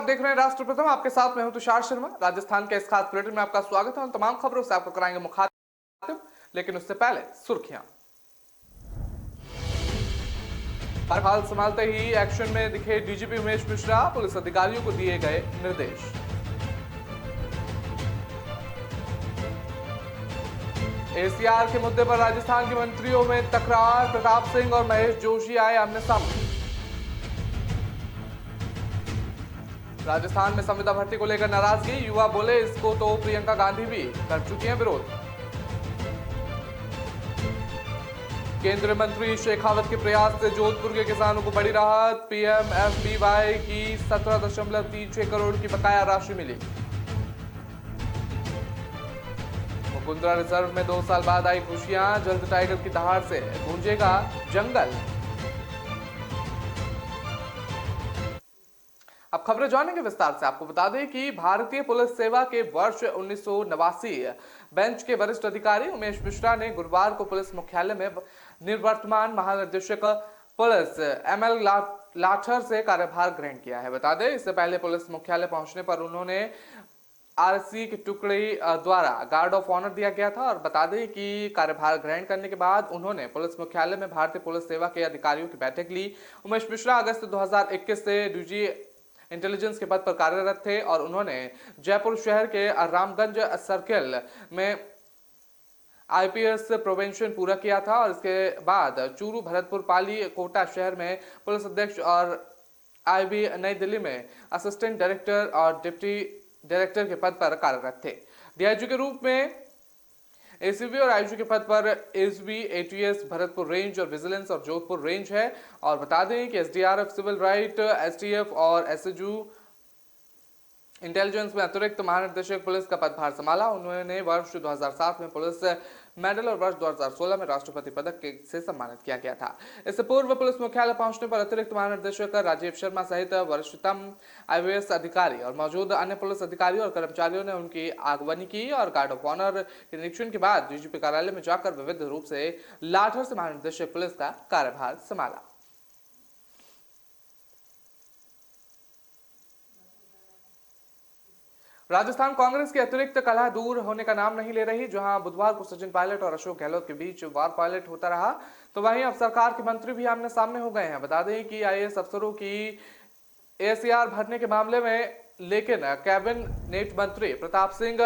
आप देख रहे हैं राष्ट्र प्रथम। आपके साथ मैं हूं तुषार शर्मा। राजस्थान के इस खास बुलेटिन में आपका स्वागत है। उन तमाम खबरों से आपको कराएंगे मुखातिब, लेकिन उससे पहले सुर्खियां। हाल संभालते ही एक्शन में दिखे डीजीपी उमेश मिश्रा, पुलिस अधिकारियों को दिए गए निर्देश। एसीआर के मुद्दे पर राजस्थान के मंत्रियों में तकरार, प्रताप सिंह और महेश जोशी आए आमने सामने। राजस्थान में संविदा भर्ती को लेकर नाराजगी, युवा बोले इसको तो प्रियंका गांधी भी कर चुकी हैं विरोध। केंद्रीय मंत्री शेखावत के प्रयास से जोधपुर के किसानों को बड़ी राहत, पीएमएफबीवाई की 17.36 करोड़ की बकाया राशि मिली। मुकुंदरा रिजर्व में 2 साल बाद आई खुशियां, जल्द टाइगर की दहाड़ से गूंजेगा जंगल। अब खबरें जानेंगे विस्तार से। आपको बता दें कि भारतीय पुलिस सेवा के वर्ष 1989 बेंच के वरिष्ठ अधिकारी उमेश मिश्रा ने गुरुवार को पुलिस मुख्यालय में निवर्तमान महानिदेशक पुलिस एमएल लाठर से कार्यभार ग्रहण किया है। बता दें, इससे पहले पुलिस मुख्यालय पहुंचने पर उन्होंने आरसी की टुकड़ी द्वारा गार्ड ऑफ ऑनर दिया गया था। और बता दें कि कार्यभार ग्रहण करने के बाद उन्होंने पुलिस मुख्यालय में भारतीय पुलिस सेवा के अधिकारियों की बैठक ली। उमेश मिश्रा अगस्त 2021 से डीजी इंटेलिजेंस के पद पर कार्यरत थे और उन्होंने जयपुर शहर के रामगंज सर्किल में आईपीएस प्रोवेंशन पूरा किया था और इसके बाद चूरू, भरतपुर, पाली, कोटा शहर में पुलिस अध्यक्ष और आईबी नई दिल्ली में असिस्टेंट डायरेक्टर और डिप्टी डायरेक्टर के पद पर कार्यरत थे। डीआईजी के रूप में एसीबी और आईजी के पद पर एसबी, एटीएस, भरतपुर रेंज और विजिलेंस और जोधपुर रेंज है। और बता दें कि एसडीआरएफ, सिविल राइट, एसटीएफ और एसएचयू इंटेलिजेंस में अतिरिक्त महानिदेशक पुलिस का पदभार संभाला। उन्होंने वर्ष 2007 में पुलिस मेडल और वर्ष 2016 में राष्ट्रपति पदक से सम्मानित किया गया था। इससे पूर्व पुलिस मुख्यालय पहुंचने पर अतिरिक्त महानिदेशक राजीव शर्मा सहित वरिष्ठतम आईपीएस अधिकारी और मौजूद अन्य पुलिस अधिकारी और कर्मचारियों ने उनकी आगवानी की और गार्ड ऑफ ऑनर के निरीक्षण के बाद डीजीपी कार्यालय में जाकर विविध रूप से लाठर से महानिदेशक पुलिस का कार्यभार संभाला। राजस्थान कांग्रेस की अतिरिक्त कलह दूर होने का नाम नहीं ले रही। जहां बुधवार को सचिन पायलट और अशोक गहलोत के बीच वार पायलट होता रहा, तो वहीं अब सरकार के मंत्री भी आमने सामने हो गए हैं। बता दें कि आईएएस अफसरों की एसीआर भरने के मामले में लेकिन कैबिनेट मंत्री प्रताप सिंह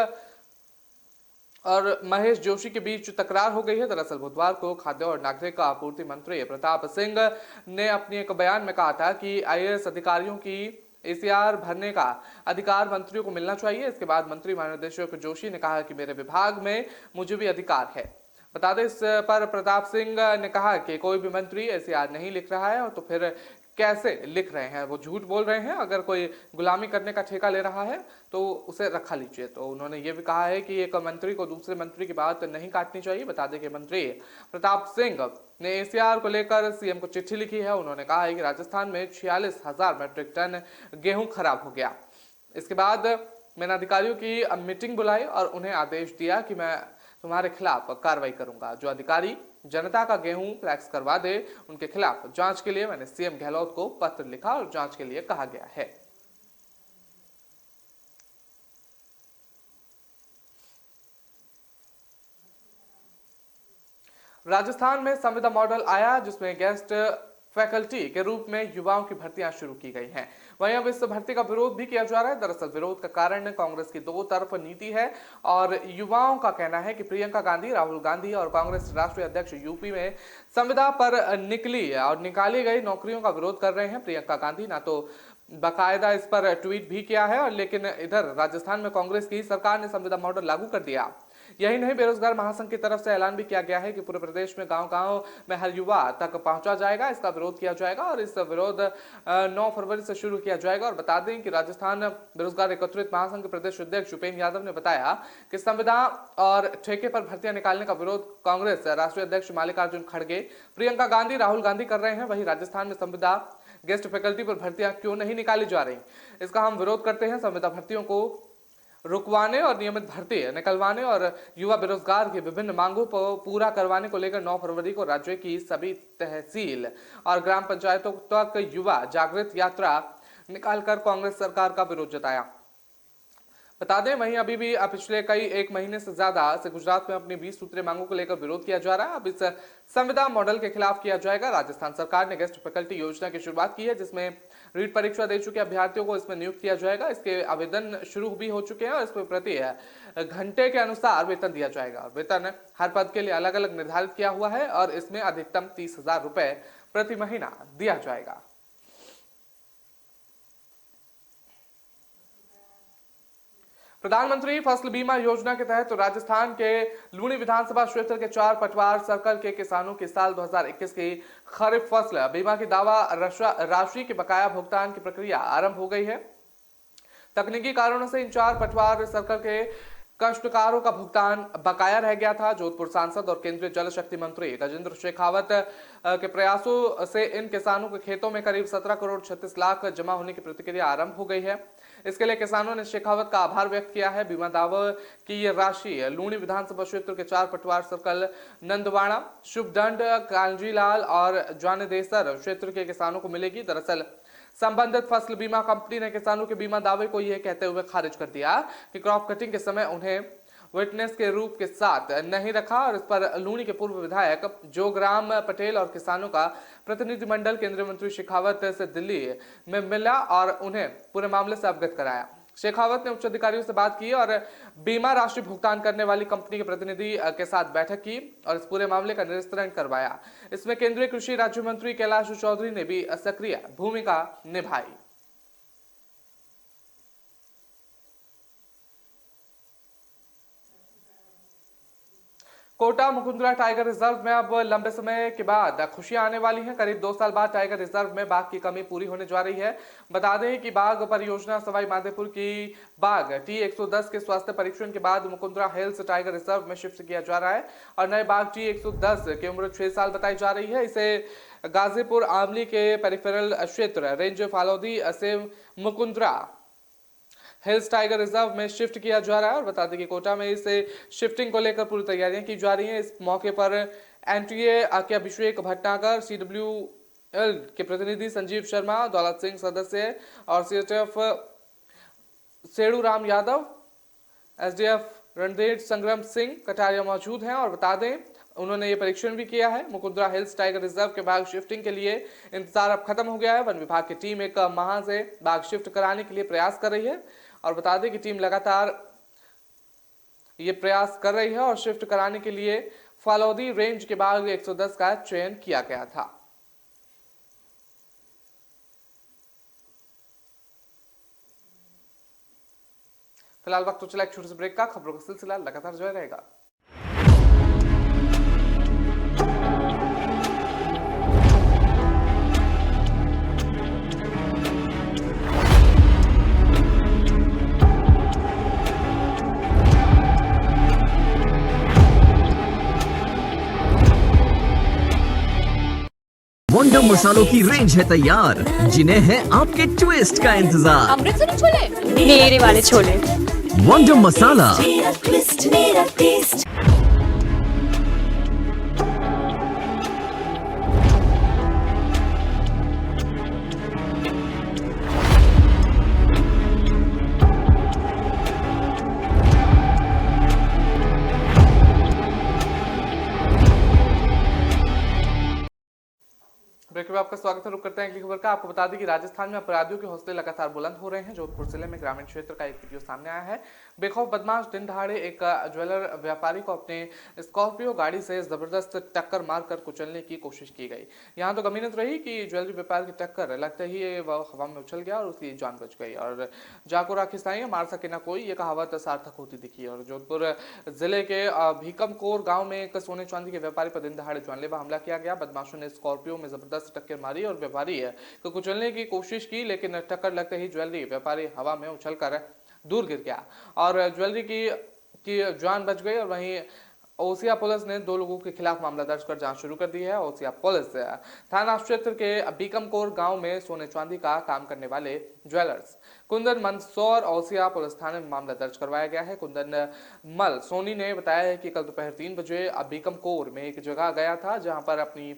और महेश जोशी के बीच तकरार हो गई है। दरअसल बुधवार को खाद्य और नागरिक आपूर्ति मंत्री प्रताप सिंह ने अपने एक बयान में कहा था कि आईएएस अधिकारियों की एसीआर भरने का अधिकार मंत्रियों को मिलना चाहिए। इसके बाद मंत्री महानिदेशक जोशी ने कहा कि मेरे विभाग में मुझे भी अधिकार है। बता दें, इस पर प्रताप सिंह ने कहा कि कोई भी मंत्री एसीआर नहीं लिख रहा है और तो फिर कैसे लिख रहे हैं, वो झूठ बोल रहे हैं। अगर कोई गुलामी करने का ठेका ले रहा है तो उसे रखा लीजिए। तो उन्होंने ये भी कहा है कि एक मंत्री को दूसरे मंत्री की बात नहीं काटनी चाहिए। बता दें कि मंत्री प्रताप सिंह ने एसीआर को लेकर सीएम को चिट्ठी लिखी है। उन्होंने कहा है कि राजस्थान में 46,000 मीट्रिक टन गेहूं खराब हो गया। इसके बाद मैंने अधिकारियों की मीटिंग बुलाई और उन्हें आदेश दिया कि मैं तुम्हारे खिलाफ कार्रवाई करूंगा। जो अधिकारी जनता का गेहूं फ्लैक्स करवा दे उनके खिलाफ जांच के लिए मैंने सीएम गहलोत को पत्र लिखा और जांच के लिए कहा गया है। राजस्थान में संविदा मॉडल आया जिसमें गेस्ट फैकल्टी के रूप में युवाओं की भर्तियां शुरू की गई हैं। वहीं अब इस भर्ती का विरोध भी किया जा रहा है। दरअसल विरोध का कारण कांग्रेस की दो तरफ नीति है और युवाओं का कहना है कि प्रियंका गांधी, राहुल गांधी और कांग्रेस राष्ट्रीय अध्यक्ष यूपी में संविदा पर निकाली गई नौकरियों का विरोध कर रहे हैं। प्रियंका गांधी ना तो बाकायदा इस पर ट्वीट भी किया है और लेकिन इधर राजस्थान में कांग्रेस की सरकार ने संविदा मॉडल लागू कर दिया। यही नहीं, बेरोजगार महासंघ की तरफ से ऐलान भी किया गया है कि पूरे प्रदेश में गांव-गांव में हर युवा तक पहुंचा जाएगा। इसका विरोध किया जाएगा और इस विरोध 9 फरवरी से शुरू किया जाएगा। और बता दें कि राजस्थान बेरोजगार एकत्रित महासंघ के प्रदेश अध्यक्ष उपेंद्र यादव ने बताया कि संविदा और ठेके पर भर्तियां निकालने का विरोध कांग्रेस राष्ट्रीय अध्यक्ष मल्लिकार्जुन खड़गे, प्रियंका गांधी, राहुल गांधी कर रहे हैं। वहीं राजस्थान में संविदा गेस्ट फैकल्टी पर भर्तियां क्यों नहीं निकाली जा रही, इसका हम विरोध करते हैं। संविदा भर्तियों को रुकवाने और नियमित भर्ती निकलवाने और युवा बेरोजगार की विभिन्न मांगों को पूरा करवाने को लेकर 9 फरवरी को राज्य की सभी तहसील और ग्राम पंचायतों तक युवा जागृत यात्रा निकालकर कांग्रेस सरकार का विरोध जताया। बता दें वहीं अभी भी पिछले एक महीने से ज्यादा से गुजरात में अपनी 20 सूत्रीय मांगों को लेकर विरोध किया जा रहा है। अब इस संविदा मॉडल के खिलाफ किया जाएगा। राजस्थान सरकार ने गेस्ट फैकल्टी योजना की शुरुआत की है, जिसमें रीट परीक्षा दे चुके अभ्यर्थियों को इसमें नियुक्त किया जाएगा। इसके आवेदन शुरू भी हो चुके हैं और इसमें प्रति घंटे के अनुसार वेतन दिया जाएगा। वेतन हर पद के लिए अलग अलग निर्धारित किया हुआ है और इसमें अधिकतम 30,000 रुपए प्रति महीना दिया जाएगा। प्रधानमंत्री फसल बीमा योजना के तहत राजस्थान के लूणी विधानसभा क्षेत्र के 4 पटवार सर्कल के किसानों की साल 2021 की खरीफ फसल बीमा की दावा राशि के बकाया भुगतान की प्रक्रिया आरंभ हो गई है। तकनीकी कारणों से इन 4 पटवार सर्कल के कष्टकारों का भुगतान बकाया रह गया था। जोधपुर सांसद और केंद्रीय जल शक्ति मंत्री गजेंद्र शेखावत के प्रयासों से इन किसानों के खेतों में करीब 17 करोड़ 36 लाख जमा होने की प्रतिक्रिया आरंभ हो गई है। इसके लिए किसानों ने शेखावत का आभार व्यक्त किया है। बीमा दावे की ये राशि लूणी विधानसभा क्षेत्र के 4 पटवार सर्कल नंदवाड़ा, शुभदंड, कांजीलाल और जानेदेसर क्षेत्र के किसानों को मिलेगी। दरअसल संबंधित फसल बीमा कंपनी ने किसानों के बीमा दावे को यह कहते हुए खारिज कर दिया कि क्रॉप कटिंग के समय उन्हें विटनेस के रूप के साथ नहीं रखा और इस पर लूणी के पूर्व विधायक जोगराम पटेल और किसानों का प्रतिनिधिमंडल केंद्रीय मंत्री शेखावत से दिल्ली में मिला और उन्हें पूरे मामले से अवगत कराया। शेखावत ने उच्च अधिकारियों से बात की और बीमा राशि भुगतान करने वाली कंपनी के प्रतिनिधि के साथ बैठक की और इस पूरे मामले का निस्तारण करवाया। इसमें केंद्रीय कृषि राज्य मंत्री कैलाश चौधरी ने भी सक्रिय भूमिका निभाई। कोटा मुकुंदरा टाइगर रिजर्व में अब लंबे समय के बाद खुशियां आने वाली हैं। करीब 2 साल बाद टाइगर रिजर्व में बाघ की कमी पूरी होने जा रही है। बता दें कि बाघ परियोजना सवाई माधोपुर की बाघ T110 के स्वास्थ्य परीक्षण के बाद मुकुंदरा हिल्स टाइगर रिजर्व में शिफ्ट किया जा रहा है और नए बाघ T110 की उम्र 6 साल बताई जा रही है। इसे गाजीपुर आमली के पेरिफेरल क्षेत्र रेंज फालोदी से मुकुंदरा हिल्स टाइगर रिजर्व में शिफ्ट किया जा रहा है और बता दें कि कोटा में इसे शिफ्टिंग को लेकर पूरी तैयारियां की जा रही हैं। इस मौके पर एनटीए के अभिषेक भटनागर, CWL के प्रतिनिधि संजीव शर्मा, दौलत सिंह सदस्य और CHF सेडू राम यादव, SDF रणधीर संग्राम सिंह कटारिया मौजूद हैं और बता दें उन्होंने ये परीक्षण भी किया है। मुकुंदरा हिल्स टाइगर रिजर्व के बाघ शिफ्टिंग के लिए इंतजार अब खत्म हो गया है। वन विभाग की टीम 1 माह से बाघ शिफ्ट कराने के लिए प्रयास कर रही है और बता दें कि टीम लगातार ये प्रयास कर रही है और शिफ्ट कराने के लिए फालोदी रेंज के बाघ 110 का चयन किया गया था। फिलहाल वक्त तो चला एक छोटे से ब्रेक का। खबरों का सिलसिला लगातार जारी रहेगा। वंडर मसालों की रेंज है तैयार, जिन्हें है आपके ट्विस्ट का इंतजार। अमृतसरी छोले, मेरे वाले छोले। वंडर मसाला, ब्रेक में आपका स्वागत है। रुक करते हैं अगली खबर का। आपको बता दें कि राजस्थान में अपराधियों के हौसले लगातार बुलंद हो रहे हैं। जोधपुर जिले में ग्रामीण क्षेत्र का एक वीडियो सामने आया है। बेखौफ बदमाश दिन दहाड़े एक ज्वेलर व्यापारी को अपने स्कॉर्पियो गाड़ी से जबरदस्त टक्कर मारकर कुचलने की कोशिश की गई। यहाँ तो गमीनत रही कि ज्वेलरी व्यापारी की टक्कर लगते ही वह हवा में उछल गया और उसकी जान बच गई और जाको राखी साई मार सके ना कोई, ये कहावत सार्थक होती दिखी। और जोधपुर जिले के भीकमकोर गाँव में एक सोने चांदी के व्यापारी पर दिन दहाड़े जानलेवा हमला किया गया। बदमाशों ने स्कॉर्पियो में जबरदस्त टक्कर मारी और व्यापारी को कुचलने की कोशिश की, लेकिन टक्कर लगते ही ज्वेलरी व्यापारी हवा में उछलकर दूर गिर गया और ज्वेलरी की जान बच गई। और वहीं ओसिया पुलिस ने 2 लोगों के खिलाफ मामला दर्ज कर जांच शुरू कर दी है। ओसिया पुलिस थाना क्षेत्र के बीकमकोर गांव में सोने चांदी का काम करने वाले ज्वेलर्स कुंदन मंदसौर ओसिया पुलिस थाने में मामला दर्ज करवाया गया है। कुंदन मल सोनी ने बताया है कि कल दोपहर 3 बजे बीकमकोर में एक जगह गया था जहां पर अपनी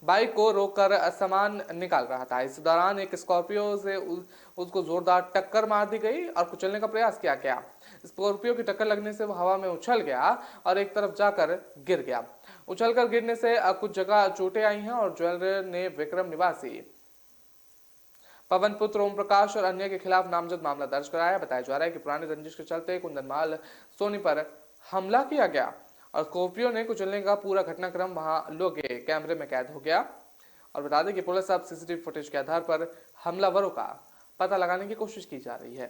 बाइक को रोककर सामान निकाल रहा था। इस दौरान एक स्कॉर्पियो से उसको जोरदार टक्कर मार दी गई और कुचलने का प्रयास किया गया। स्कॉर्पियो की टक्कर लगने से वो हवा में उछल गया और एक तरफ जाकर गिर गया। उछलकर गिरने से कुछ जगह चोटें आई हैं और ज्वेलर ने विक्रम निवासी पवन पुत्र ओम प्रकाश और अन्य के खिलाफ नामजद मामला दर्ज कराया। बताया जा रहा है कि पुरानी रंजिश के चलते कुंदनमाल सोनी पर हमला किया गया और स्कॉर्पियो ने कुचलने का पूरा घटनाक्रम वहां लोग के कैमरे में कैद हो गया। और बता दें कि पुलिस अब सीसीटीवी फुटेज के आधार पर हमलावरों का पता लगाने की कोशिश की जा रही है।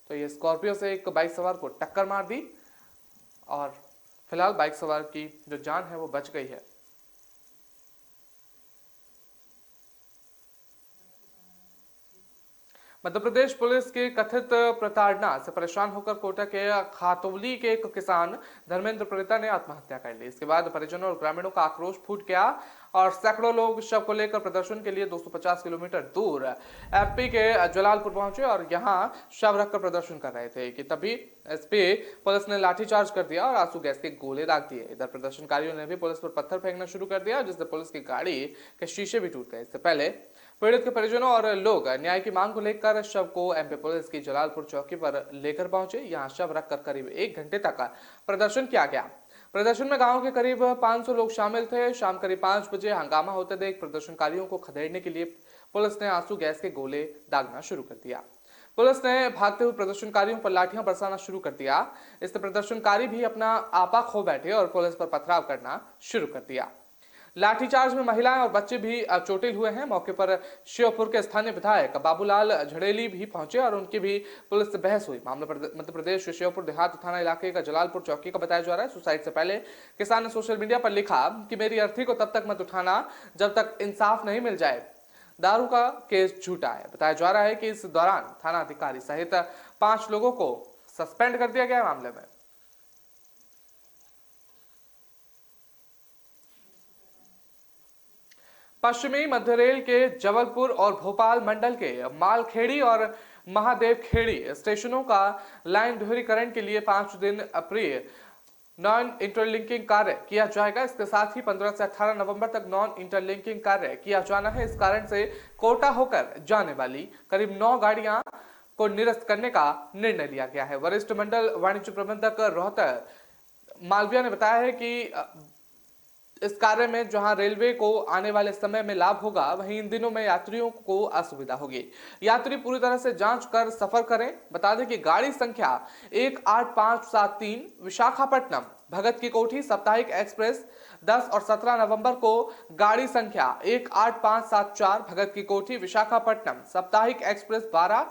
तो ये स्कॉर्पियो से एक बाइक सवार को टक्कर मार दी और फिलहाल बाइक सवार की जो जान है वो बच गई है। मध्य प्रदेश पुलिस की कथित प्रताड़ना से परेशान होकर कोटा के खातौली के एक किसान धर्मेंद्र प्रेता ने आत्महत्या कर ली। इसके बाद परिजनों और ग्रामीणों का आक्रोश फूट गया और सैकड़ों लोग शव को लेकर प्रदर्शन के लिए 250 किलोमीटर दूर एमपी के जलालपुर पहुंचे और यहां शव रखकर प्रदर्शन कर रहे थे कि तभी एसपी पुलिस ने लाठीचार्ज कर दिया और आंसू गैस के गोले दाग दिए। इधर प्रदर्शनकारियों ने भी पुलिस पर पत्थर फेंकना शुरू कर दिया, जिससे पुलिस की गाड़ी के शीशे भी टूट गए। इससे पहले पीड़ित के परिजनों और लोग न्याय की मांग को लेकर शव को एमपी पुलिस की जलालपुर चौकी पर लेकर पहुंचे। यहां शव रखकर करीब 1 घंटे तक प्रदर्शन किया गया। प्रदर्शन में गांव के करीब 500 लोग शामिल थे। शाम करीब 5 बजे हंगामा होते देख प्रदर्शनकारियों को खदेड़ने के लिए पुलिस ने आंसू गैस के गोले दागना शुरू कर दिया। पुलिस ने भागते हुए प्रदर्शनकारियों पर लाठियां बरसाना शुरू कर दिया। इससे प्रदर्शनकारी भी अपना आपा खो बैठे और पुलिस पर पथराव करना शुरू कर दिया। लाठीचार्ज में महिलाएं और बच्चे भी चोटिल हुए हैं। मौके पर श्योपुर के स्थानीय विधायक बाबूलाल झड़ेली भी पहुंचे और उनकी भी पुलिस से बहस हुई। मामला मध्य प्रदेश के श्योपुर देहात थाना इलाके का जलालपुर चौकी का बताया जा रहा है। सुसाइड से पहले किसान ने सोशल मीडिया पर लिखा कि मेरी अर्थी को तब तक मत उठाना जब तक इंसाफ नहीं मिल जाए। दारू का केस झूठा है। बताया जा रहा है कि इस दौरान थाना अधिकारी सहित 5 लोगों को सस्पेंड कर दिया गया मामले में। पश्चिमी मध्य रेल के जबलपुर और भोपाल मंडल के मालखेड़ी और महादेवखेड़ी स्टेशनों का लाइन दोहरीकरण के लिए 5 दिन अप्रिय नॉन इंटरलिंकिंग कार्य किया जाएगा। इसके साथ ही 15 से 18 नवंबर तक नॉन इंटरलिंकिंग कार्य किया जाना है। इस कारण से कोटा होकर जाने वाली करीब 9 गाड़ियां को निरस्त करने का निर्णय लिया गया है। वरिष्ठ मंडल वाणिज्य प्रबंधक रोहतक मालविया ने बताया है कि इस कार्य में जहां रेलवे को आने वाले समय में लाभ होगा, वहीं इन दिनों में यात्रियों को असुविधा होगी। यात्री पूरी तरह से जांच कर सफर करें। बता दें कि गाड़ी संख्या 18573 विशाखापट्टनम भगत की कोठी साप्ताहिक एक्सप्रेस 10 और 17 नवंबर को, गाड़ी संख्या 18574 भगत की कोठी विशाखापट्टनम साप्ताहिक एक्सप्रेस 12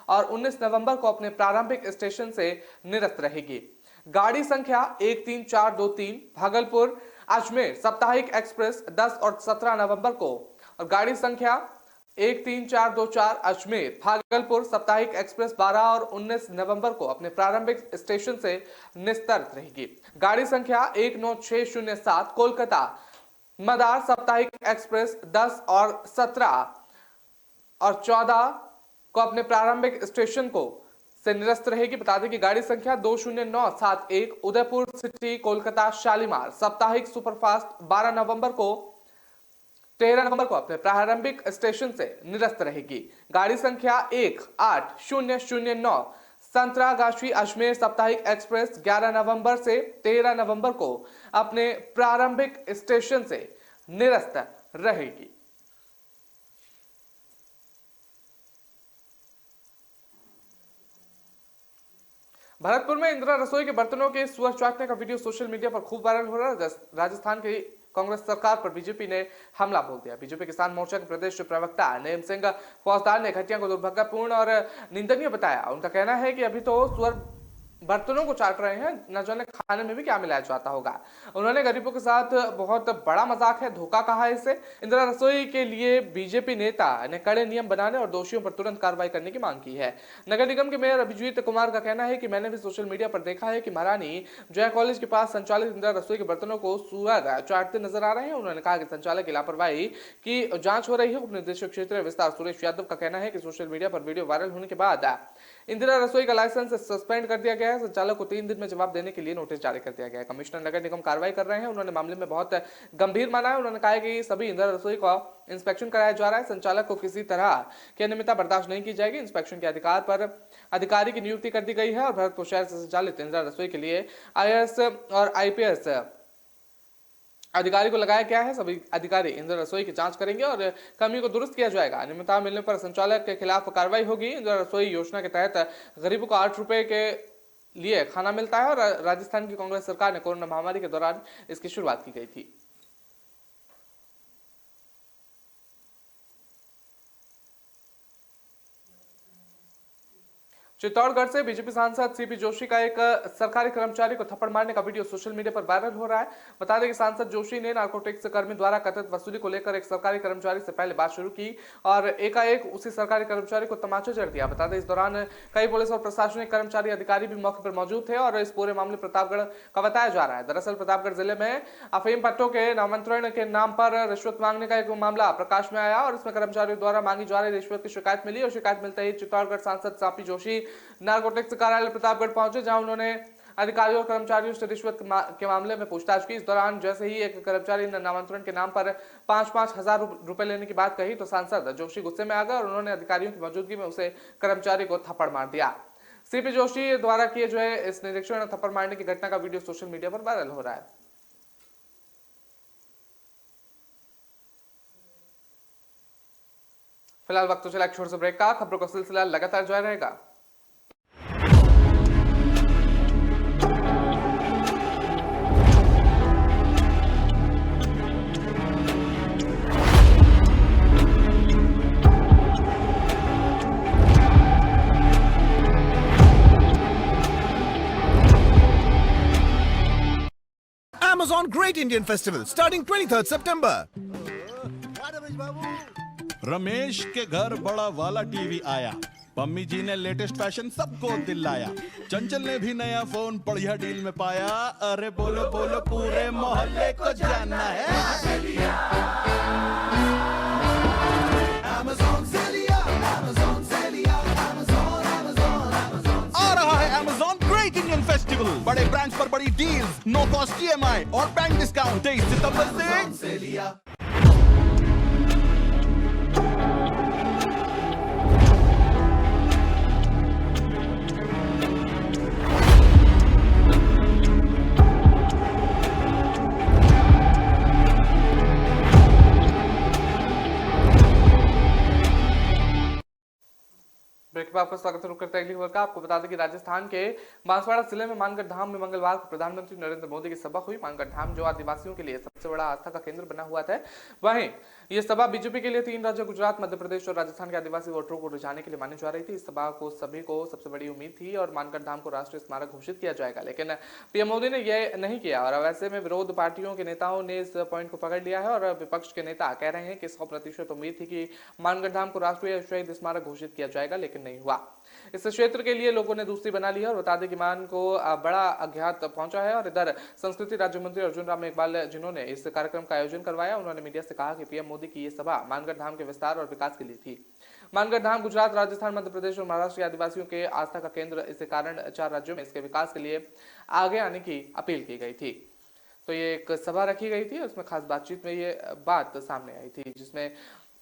और 19 नवंबर को अपने प्रारंभिक स्टेशन से निरस्त रहेगी। गाड़ी संख्या 13423 भागलपुर अजमेर साप्ताहिक एक्सप्रेस 10 और 17 नवंबर को और गाड़ी संख्या 13424 अजमेर भागलपुर साप्ताहिक एक्सप्रेस 12 और 19 नवंबर को अपने प्रारंभिक स्टेशन से निस्तारित रहेगी। गाड़ी संख्या 19607 कोलकाता मदार साप्ताहिक एक्सप्रेस 10 और 17 और 14 को अपने प्रारंभिक स्टेशन को से निरस्त रहेगी। बता दें कि गाड़ी संख्या 20971 उदयपुर सिटी कोलकाता शालीमार साप्ताहिक सुपरफास्ट 13 नवंबर को अपने प्रारंभिक स्टेशन से निरस्त रहेगी। गाड़ी संख्या 18009 संतरागाछी अजमेर साप्ताहिक एक्सप्रेस 11 नवंबर से 13 नवंबर को अपने प्रारंभिक स्टेशन से निरस्त रहेगी। भरतपुर में इंदिरा रसोई के बर्तनों के सुअर चाटने का वीडियो सोशल मीडिया पर खूब वायरल हो रहा है। राजस्थान की कांग्रेस सरकार पर बीजेपी ने हमला बोल दिया। बीजेपी किसान मोर्चा के प्रदेश प्रवक्ता नेम सिंह फौजदार ने घटना को दुर्भाग्यपूर्ण और निंदनीय बताया। उनका कहना है कि अभी तो सुअर बर्तनों को चाट रहे हैं, न जाने खाने में भी क्या मिलाया जाता होगा। उन्होंने गरीबों के साथ बहुत बड़ा मजाक है, धोखा कहा है इसे। इंदिरा रसोई के लिए बीजेपी नेता ने कड़े नियम बनाने और दोषियों पर तुरंत कार्रवाई करने की मांग की है। नगर निगम के मेयर अभिजीत कुमार का कहना है कि मैंने भी सोशल मीडिया पर देखा है कि महारानी जया कॉलेज के पास संचालित इंदिरा रसोई के बर्तनों को सुअर चाटते नजर आ रहे हैं। उन्होंने कहा कि संचालक की लापरवाही की जांच हो रही है। उप निदेशक क्षेत्र विस्तार सुरेश यादव का कहना है कि सोशल मीडिया पर वीडियो वायरल होने के बाद इंदिरा रसोई का लाइसेंस सस्पेंड कर दिया गया है। संचालक को 3 दिन में जवाब देने के लिए नोटिस जारी कर दिया गया है। कमिश्नर नगर निगम कार्रवाई कर रहे हैं। उन्होंने मामले में बहुत गंभीर माना है। उन्होंने कहा है कि सभी इंदिरा रसोई का इंस्पेक्शन कराया जा रहा है। संचालक को किसी तरह की अनियमितता बर्दाश्त नहीं की जाएगी। इंस्पेक्शन के अधिकार पर अधिकारी की नियुक्ति कर दी गई है और भरतपुर शहर से संचालित इंदिरा रसोई के लिए IAS और IPS अधिकारी को लगाया गया है। सभी अधिकारी इंदिरा रसोई की जांच करेंगे और कमियों को दुरुस्त किया जाएगा। अनियमितता मिलने पर संचालक के खिलाफ कार्रवाई होगी। इंदिरा रसोई योजना के तहत गरीबों को 8 रुपए के लिए खाना मिलता है और राजस्थान की कांग्रेस सरकार ने कोरोना महामारी के दौरान इसकी शुरुआत की गई थी। चित्तौड़गढ़ से बीजेपी सांसद सीपी जोशी का एक सरकारी कर्मचारी को थप्पड़ मारने का वीडियो सोशल मीडिया पर वायरल हो रहा है। बता दें कि सांसद जोशी ने नारकोटिक्स कर्मी द्वारा कथित वसूली को लेकर एक सरकारी कर्मचारी से पहले बात शुरू की और एकाएक उसी सरकारी कर्मचारी को तमाचा जड़ दिया। बता दें इस दौरान कई पुलिस और प्रशासनिक कर्मचारी अधिकारी भी मौके पर मौजूद थे और इस पूरे मामले प्रतापगढ़ का बताया जा रहा है। दरअसल प्रतापगढ़ जिले में अफीम पट्टों के नामांतरण के नाम पर रिश्वत मांगने का एक मामला प्रकाश में आया और इसमें कर्मचारियों द्वारा मांगी जा रही रिश्वत की शिकायत मिली और शिकायत मिलते ही चित्तौड़गढ़ सांसद सीपी जोशी नारकोटिक्स कार्यालय प्रतापगढ़ पहुंचे, जहां उन्होंने अधिकारियों और कर्मचारियों से रिश्वत के मामले में पूछताछ की। इस दौरान जैसे ही एक कर्मचारी ने नामांतरण के नाम पर 5-5 हजार रुपए लेने की बात कही तो सांसद जोशी गुस्से में आ गए और उन्होंने अधिकारियों की मौजूदगी में उसे कर्मचारी को थप्पड़ मार दिया। सीपी जोशी द्वारा किए जो है इस निरीक्षण और थप्पड़ मारने की घटना का वीडियो सोशल मीडिया पर वायरल हो रहा है। फिलहाल वक्त तो चला एक छोटे से ब्रेक का। खबरों का सिलसिला लगातार जारी रहेगा। Amazon Great Indian Festival starting 23rd September. Ramesh के घर बड़ा वाला टीवी आया। पम्मी जी ने लेटेस्ट फैशन सबको दिलाया। चंचल ने भी नया फोन बढ़िया डील में पाया। अरे बोलो बोलो पूरे मोहल्ले को जानना है। Amazon से लिया, Amazon से लिया, Amazon, Amazon, Amazon। आ रहा है Amazon Great Indian Festival। बड़े ब्रांड्स पर बड़ी डील्स, नो कॉस्ट EMI और बैंक डिस्काउंट 23 सितंबर से लिया। ब्रेक पर आपका स्वागत करते हैं अगली खबर का। आपको बता दें कि राजस्थान के बांसवाड़ा जिले में मानगढ़ धाम में मंगलवार को प्रधानमंत्री नरेंद्र मोदी की सभा हुई। मानगढ़ धाम जो आदिवासियों के लिए सबसे बड़ा आस्था का केंद्र बना हुआ था, वहीं यह सभा बीजेपी के लिए 3 राज्यों गुजरात, मध्य प्रदेश और राजस्थान के आदिवासी वोटरों को रिझाने के लिए मानी जा रही थी। इस सभा को सभी को सबसे बड़ी उम्मीद थी और मानगढ़ धाम को राष्ट्रीय स्मारक घोषित किया जाएगा, लेकिन पीएम मोदी ने यह नहीं किया और वैसे में विरोध पार्टियों के नेताओं ने इस पॉइंट को पकड़ लिया है और विपक्ष के नेता कह रहे हैं कि 100% उम्मीद थी कि मानगढ़ धाम को राष्ट्रीय शहीद स्मारक घोषित किया जाएगा, लेकिन नहीं हुआ। इस क्षेत्र के लिए लोगों ने दूसरी बना ली है और बता दें कि मान को बड़ा अज्ञात पहुंचा है और इधर संस्कृति राज्य मंत्री अर्जुन राम मेघवाल जिन्होंने इस कार्यक्रम का आयोजन करवाया, उन्होंने मीडिया से कहा कि पीएम मोदी की ये सभा मानगढ़ धाम के विस्तार और विकास के लिए थी। मानगढ़ धाम गुजरात, राजस्थान, मध्य प्रदेश और महाराष्ट्र के आदिवासियों के आस्था का केंद्र, इस कारण 4 राज्यों में इसके विकास के लिए आगे आने की अपील की गई थी। तो ये एक सभा रखी गई थी, उसमें खास बातचीत में ये बात सामने आई थी, जिसमें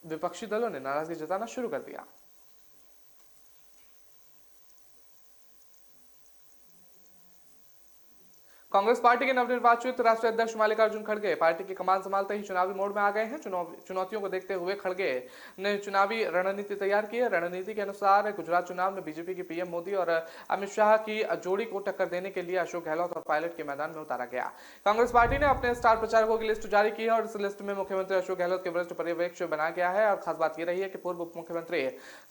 विपक्षी दलों ने नाराजगी जताना शुरू कर दिया। कांग्रेस पार्टी के नवनिर्वाचित राष्ट्रीय अध्यक्ष मल्लिकार्जुन खड़गे पार्टी की कमान संभालते ही चुनावी मोड में आ गए हैं। चुनौतियों को देखते हुए खड़गे ने चुनावी रणनीति तैयार की है। रणनीति के अनुसार गुजरात चुनाव में बीजेपी की पीएम मोदी और अमित शाह की जोड़ी को टक्कर देने के लिए अशोक गहलोत और पायलट के मैदान में उतारा गया। कांग्रेस पार्टी ने अपने स्टार प्रचारकों की लिस्ट जारी की है और इस लिस्ट में मुख्यमंत्री अशोक गहलोत के वरिष्ठ पर्यवेक्षक बनाया गया है और खास बात यह रही है कि पूर्व उप मुख्यमंत्री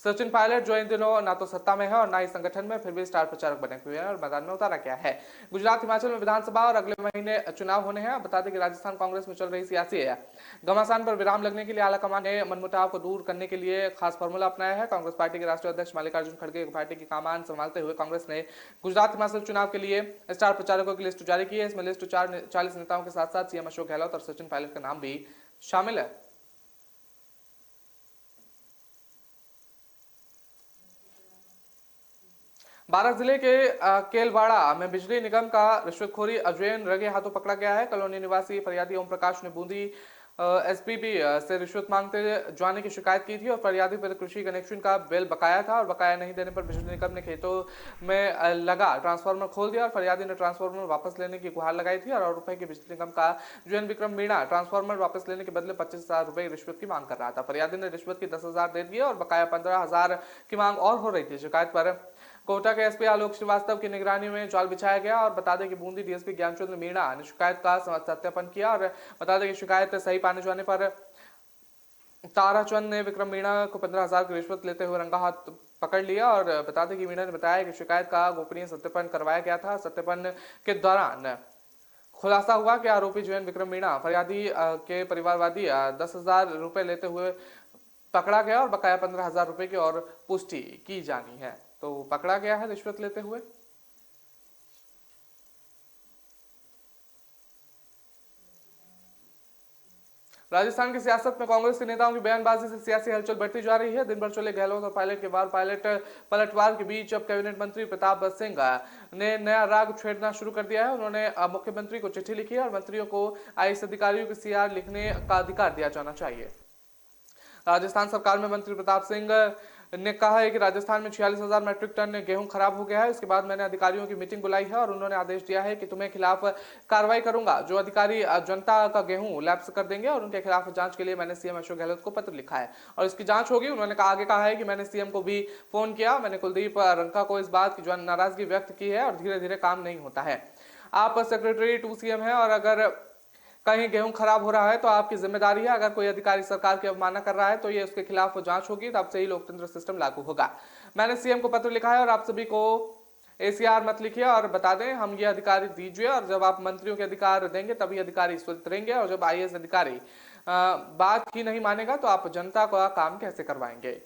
सचिन पायलट जो इन दिनों ना तो सत्ता में है और ना ही संगठन में, फिर भी स्टार प्रचारक बने हुए हैं और मैदान में उतारा गया है। गुजरात, हिमाचल में विधानसभा और अगले महीने चुनाव होने हैं। बता दें कि राजस्थान कांग्रेस में चल रही सियासी घमासान पर विराम लगने के लिए आलाकमान ने मनमुटाव को दूर करने के लिए खास फॉर्मूला अपनाया है। कांग्रेस पार्टी के राष्ट्रीय अध्यक्ष मल्लिकार्जुन खड़गे पार्टी की कमान संभालते हुए कांग्रेस ने गुजरात, हिमाचल चुनाव के लिए स्टार प्रचारकों की लिस्ट जारी की है। इसमें लिस्ट 40 नेताओं के साथ साथ सीएम अशोक गहलोत और सचिन पायलट का नाम भी शामिल है। बारां जिले के केलवाड़ा में बिजली निगम का रिश्वतखोरी अजयन रंगे हाथों पकड़ा गया है। कॉलोनी निवासी फरियादी ओम प्रकाश ने बूंदी एसपीबी से रिश्वत मांगते जाने की शिकायत की थी और फरियादी पर कृषि कनेक्शन का बिल बकाया था और बकाया नहीं देने पर बिजली निगम ने खेतों में लगा ट्रांसफार्मर खोल दिया और फरियादी ने ट्रांसफार्मर वापस लेने की गुहार लगाई थी और रुपए की बिजली निगम का जैन विक्रम मीणा ट्रांसफार्मर वापस लेने के बदले 25,000 रुपए रिश्वत की मांग कर रहा था। फरियादी ने रिश्वत की 10,000 दे दिए और बकाया 15,000 की मांग और हो रही थी। शिकायत पर कोटा के एसपी आलोक श्रीवास्तव की निगरानी में जाल बिछाया गया और बता दें कि बूंदी डीएसपी ज्ञानचंद्र मीणा ने शिकायत का सत्यापन किया और बता दें कि शिकायत सही पाने जाने पर ताराचंद ने विक्रम मीणा को 15,000 की रिश्वत लेते हुए रंगा हाथ पकड़ लिया और बता दें कि मीणा ने बताया कि शिकायत का गोपनीय सत्यापन करवाया गया था। सत्यापन के दौरान खुलासा हुआ कि आरोपी जैन विक्रम मीणा फरियादी के परिवारवादी 10,000 रुपए लेते हुए पकड़ा गया और बकाया 15,000 रुपए की और पुष्टि की जानी है। तो पकड़ा गया है रिश्वत लेते हुए। राजस्थान की सियासत में कांग्रेस के नेताओं की बयानबाजी से सियासी हलचल बढ़ती जा रही है। दिन भर चले गहलोत और पायलट के बाद पायलट पलटवार के बीच अब कैबिनेट मंत्री प्रताप सिंह ने नया राग छेड़ना शुरू कर दिया है। उन्होंने मुख्यमंत्री को चिट्ठी लिखी है और मंत्रियों को आईएएस अधिकारियों की सीआर लिखने का अधिकार दिया जाना चाहिए। राजस्थान सरकार में मंत्री प्रताप सिंह ने कहा है कि राजस्थान में 46,000 मैट्रिक टन गेहूं खराब हो गया है। इसके बाद मैंने अधिकारियों की मीटिंग बुलाई है और उन्होंने आदेश दिया है कि तुम्हें खिलाफ कार्रवाई करूंगा। जो अधिकारी जनता का गेहूं लैप्स कर देंगे और उनके खिलाफ जांच के लिए मैंने सीएम अशोक गहलोत को पत्र लिखा है और इसकी जांच होगी। उन्होंने आगे कहा है कि मैंने सीएम को भी फोन किया। मैंने कुलदीप रंका को इस बात की नाराजगी व्यक्त की है और धीरे धीरे काम नहीं होता है। आप सेक्रेटरी टू सीएम है और अगर कहीं गेहूं खराब हो रहा है तो आपकी जिम्मेदारी है। अगर कोई अधिकारी सरकार की अवमानना कर रहा है तो ये उसके खिलाफ जांच होगी, तब से ही लोकतंत्र सिस्टम लागू होगा। मैंने सीएम को पत्र लिखा है और आप सभी को एसीआर मत लिखिए और बता दें हम ये अधिकारी दीजिए और जब आप मंत्रियों के अधिकार देंगे तभी अधिकारी सुधरेंगे और जब आईएएस अधिकारी बात ही नहीं मानेगा तो आप जनता का काम कैसे करवाएंगे।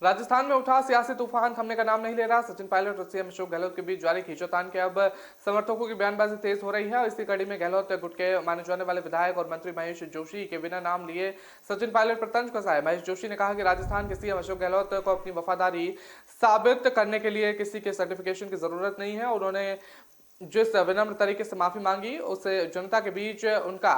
राजस्थान में उठा सियासी तूफान थमने का नाम नहीं ले रहा। सचिन पायलट और सीएम अशोक गहलोत के बीच जारी खींचोतान के अब समर्थकों की बयानबाजी तेज हो रही है और इसी कड़ी में गहलोत गुट के माने जाने वाले विधायक और मंत्री महेश जोशी के बिना नाम लिए सचिन पायलट पर तंज कसा है। महेश जोशी ने कहा कि राजस्थान के सीएम अशोक गहलोत को अपनी वफादारी साबित करने के लिए किसी के सर्टिफिकेशन की जरूरत नहीं है। उन्होंने जिस विनम्र तरीके से माफी मांगी उससे जनता के बीच उनका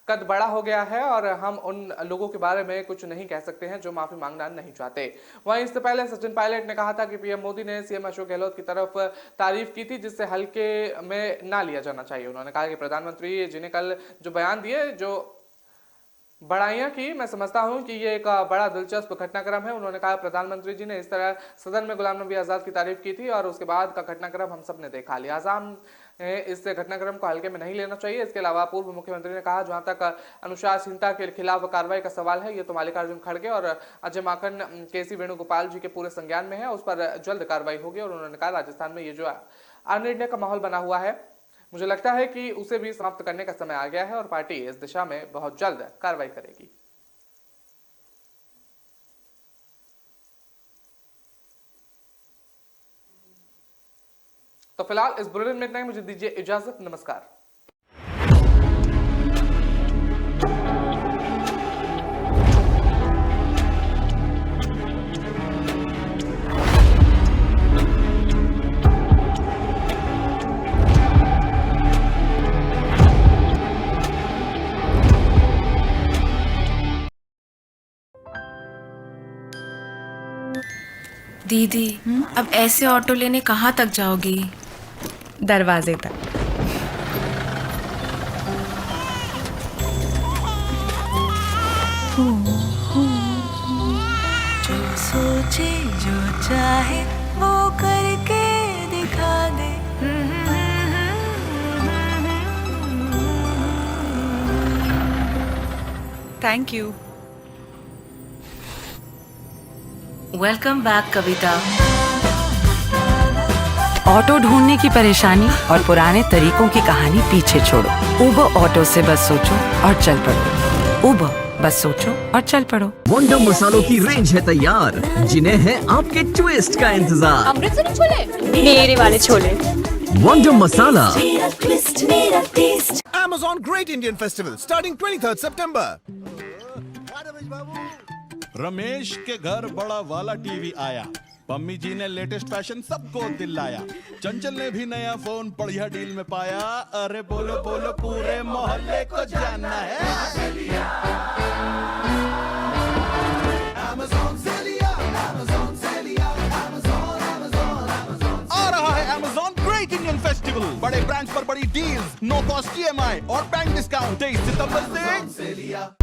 कद बड़ा हो गया है और हम उन लोगों के बारे में कुछ नहीं कह सकते हैं जो माफी मांगना नहीं चाहते। वहीं इससे पहले सचिन पायलट ने कहा था कि पीएम मोदी ने सीएम अशोक गहलोत की तरफ तारीफ की थी जिससे हल्के में ना लिया जाना चाहिए। उन्होंने कहा कि प्रधानमंत्री जी ने कल जो बयान दिए, जो बढ़ाइयां की, मैं समझता हूं कि ये एक बड़ा दिलचस्प घटनाक्रम है। उन्होंने कहा प्रधानमंत्री जी ने इस तरह सदन में गुलाम नबी आजाद की तारीफ की थी और उसके बाद का घटनाक्रम हम सब ने देखा, लिहाजा हम इस घटनाक्रम को हल्के में नहीं लेना चाहिए। इसके अलावा पूर्व मुख्यमंत्री ने कहा जहां तक अनुशासनहीनता के खिलाफ कार्रवाई का सवाल है ये तो मल्लिकार्जुन खड़गे और अजय माकन केसी वेणुगोपाल जी के पूरे संज्ञान में है, उस पर जल्द कार्रवाई होगी। और उन्होंने कहा राजस्थान में ये जो अनिर्णय का माहौल बना हुआ है मुझे लगता है कि उसे भी समाप्त करने का समय आ गया है और पार्टी इस दिशा में बहुत जल्द कार्रवाई करेगी। तो फिलहाल इस बुलेटिन में इतना ही। मुझे दीजिए इजाजत, नमस्कार। दीदी अब ऐसे ऑटो लेने कहाँ तक जाओगी? दरवाजे तक। जो सोचे जो चाहे वो करके दिखा दे। Thank you. Welcome back Kavita. Auto ढूंढने की परेशानी और पुराने तरीकों की कहानी पीछे छोड़ो। उबर ऑटो से बस सोचो और चल पड़ो। उबर, बस सोचो और चल पड़ो। वंडर मसालों की रेंज है तैयार, जिन्हें है आपके ट्विस्ट का इंतजार। अमृतसरी छोले, मेरे वाले छोले। वंडर मसाला। Amazon Great Indian Festival starting 23rd September. Ramesh के घर बड़ा वाला टीवी आया, पम्मी जी ने लेटेस्ट फैशन सबको दिलाया, चंचल ने भी नया फोन बढ़िया डील में पाया, अरे बोलो बोलो पूरे मोहल्ले को जानना है। आ रहा है Amazon Great Indian Festival, बड़े ब्रांड्स पर बड़ी डील्स, नो कॉस्ट EMI और बैंक डिस्काउंट 23 सितंबर से।